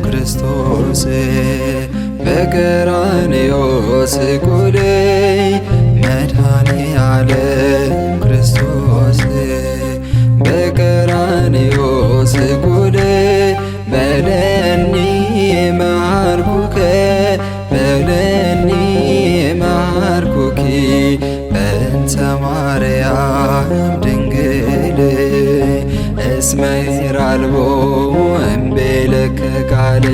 ክርስቶስ በቀራንዮ ስቁለይ መድኃኔዓለም ክርስቶስ በቀራንዮ ስቁለይ በለኒ ማርኩከ በለኒ ማርኩኪ በእንተ ማርያም ድንግል እስመ ይራልቦ እምቤለከ ቃል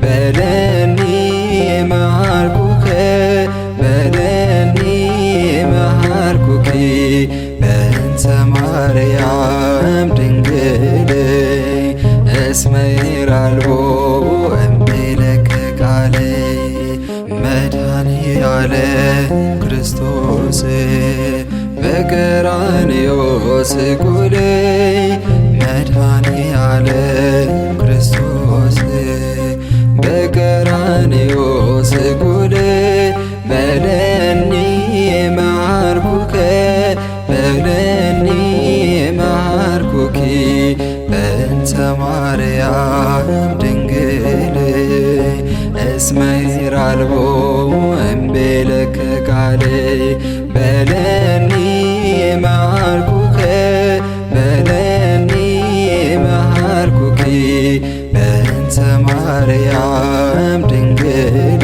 በለኒ ማርኩከ በለኒ ማርኩኪ በእንተ ማርያም ድንግል እስመ ይራልቦ እምቤለከ ቃል መድኃኔዓለም ክርስቶስ በቀራንዮ ስቁለይ መድኃኔዓለም ክርስቶስ በቀራንዮ ስቁለይ በለኒ ማርኩከ በለኒ ማርኩኪ በእንተ ማርያም ድንግል እስመ ይራልቦ እምቤለከ ቃል በለኒ ማርኩከ በለኒ ማርኩኪ በእንተ ማርያም ድንግል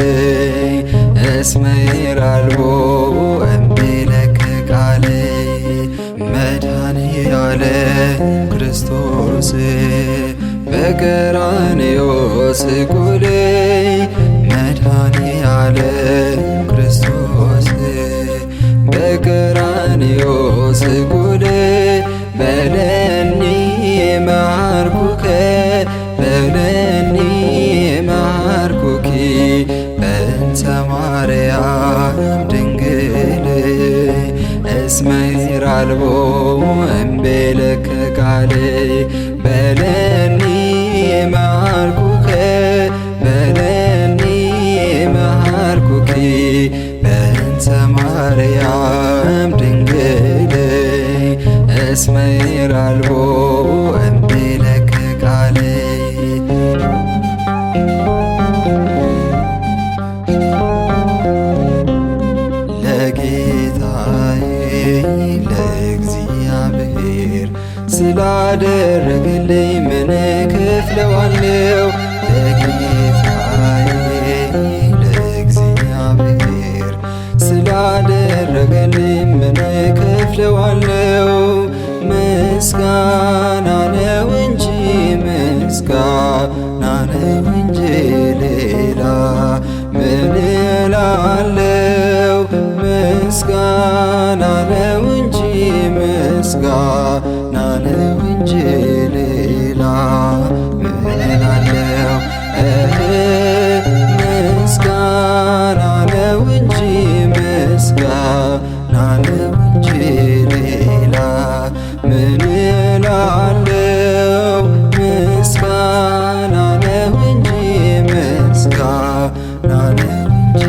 እስመ ይራልቦ እምቤለከ ቃል መድኃኔዓለም ክርስቶስ በቀራንዮ ስቁለይ መድኃኔዓለም ክርስቶስ በቀራንዮ ስቁለይ በለኒ ማርኩከ በለኒ ማርኩኪ በእንተ ማርያም ድንግል እስመ ይራልቦ እምቤለከ ቃል በለኒ ማርኩከ በለኒ ማርኩኪ በእንተ ማርያም ድንግል እስመ ይራልቦ እምቤለከ ቃል ለጌታዬ ለእግዚአብሔር ስላደረገልኝ ምን እከፍለዋለሁ? ለጌታዬ ለእግዚአብሔር ስላደረገልኝ ምን እከፍለዋለሁ? ምስጋና ነው እንጂ ምስጋና ነው እንጂ ሌላ ምን እላለሁ? ምስጋና ነው እንጂ ምስጋና ነው እንጂ ሌላ ምን እላለሁ? ምስጋና ነው እንጂ ምስጋና ነው እንጂ ሌላ ምን እላለሁ? ምስጋና ነው እንጂ ምስጋና ነው እንጂ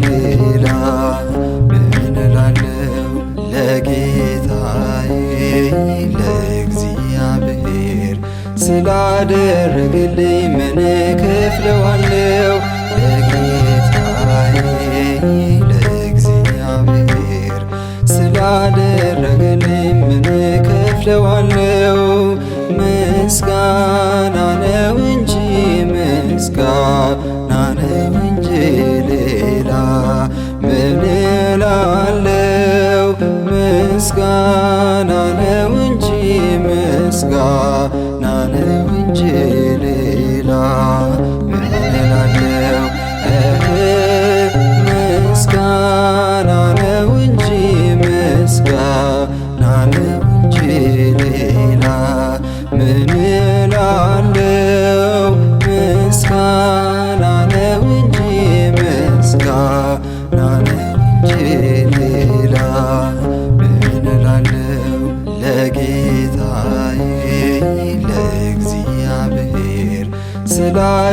ሌላ ምን እላለሁ? ለጌታዬ ለእግዚአብሔር ስላደረገልኝ ምን እከፍለዋለሁ? ለጌታዬ ለእግዚአብሔር ስላደረገልኝ ምን እከፍለዋለሁ? ምስጋና ነው እንጂ ምስጋና ነው እንጂ ሌላ ምን እላለሁ? ምስጋና ነው እንጂ ምስጋና ነው እንጂ ሌላ ምን እላለሁ? ምስጋና ነው እንጂ ምስጋና ነው እንጂ ሌላ ምን እላለሁ? ምስጋና ነው እንጂ ምስጋና ነው እንጂ ሌላ ምን እላለሁ?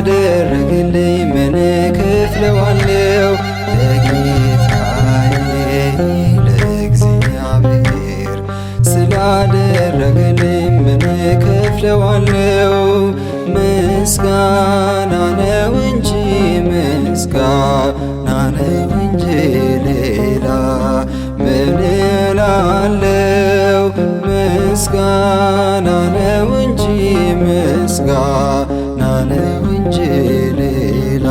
ስላደረግልኝ ምን እከፍለዋለሁ? ለጌታዬ ለእግዚአብሔር ስላደረግልኝ ምን እከፍለዋለሁ? ምስጋና ነው እንጂ ምስጋና ነው እንጂ ሌላ ምን እላለሁ? ምስጋና ነው እንጂ ምስጋና ነው እንጂ ሌላ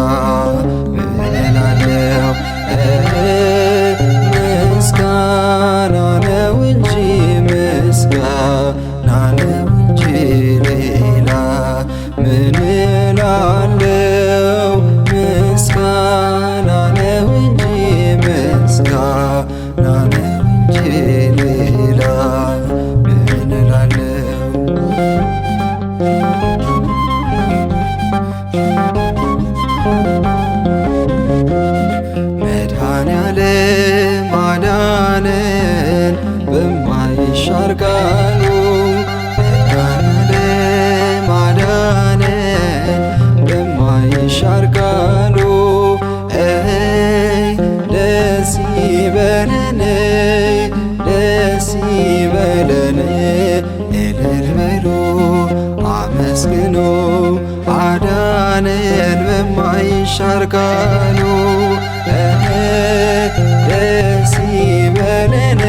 ምን እላለሁ? ምስጋና ነው እንጂ ምስጋና ነው እንጂ ሌላ ምን እላለሁ? ምስጋና ነው እንጂ ምስጋና ነው እንጂ ሌላ ምን እላለሁ? መድኃኔዓለም አዳነን በማይሻር ቃሉ፣ መድኃኔዓለም አዳነን በማይሻር ቃሉ። ደስ ይበለን ደስ ይበለን እልል በሉ አመስግኑ አዳነን በማይሻር ቃሉ። ደስ ይበለን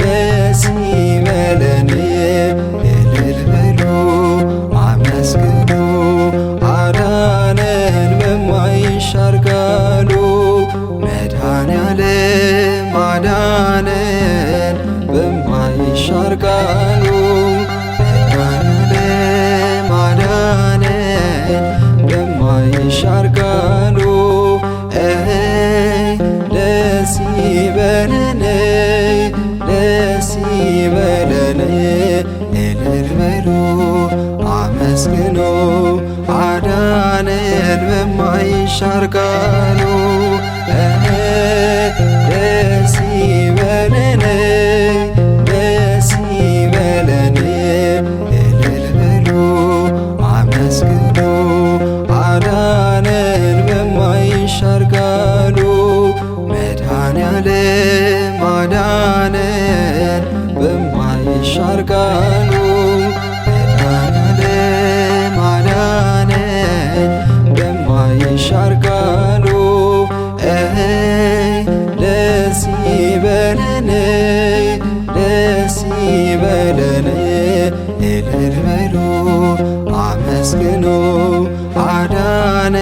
ደስ ይበለን እልል በሉ አመስግኑ አዳነን በማይሻር ቃሉ። መድኃኔዓለም አዳነን በማይሻር ቃሉ፣ መድኃኔዓለም አዳነን በማይሻር ቃሉ። ደስ ይበለን ደስ ይበለን እልል በሉ አመስግኑ አዳነን በማይሻር ቃሉ። ደስ ይበለን ደስ ይበለን እልል በሉ አመስግኑ አዳነን በማይሻር ቃሉ። መድኃኔዓለም አዳነን በማይሻር ቃሉ፣ መድኃኔዓለም አዳነን በማይሻር ቃሉ። ደስ ይበለን ደስ ይበለን እልል በሉ አመስግኑ አዳነን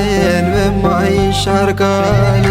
በማይሻር ቃሉ።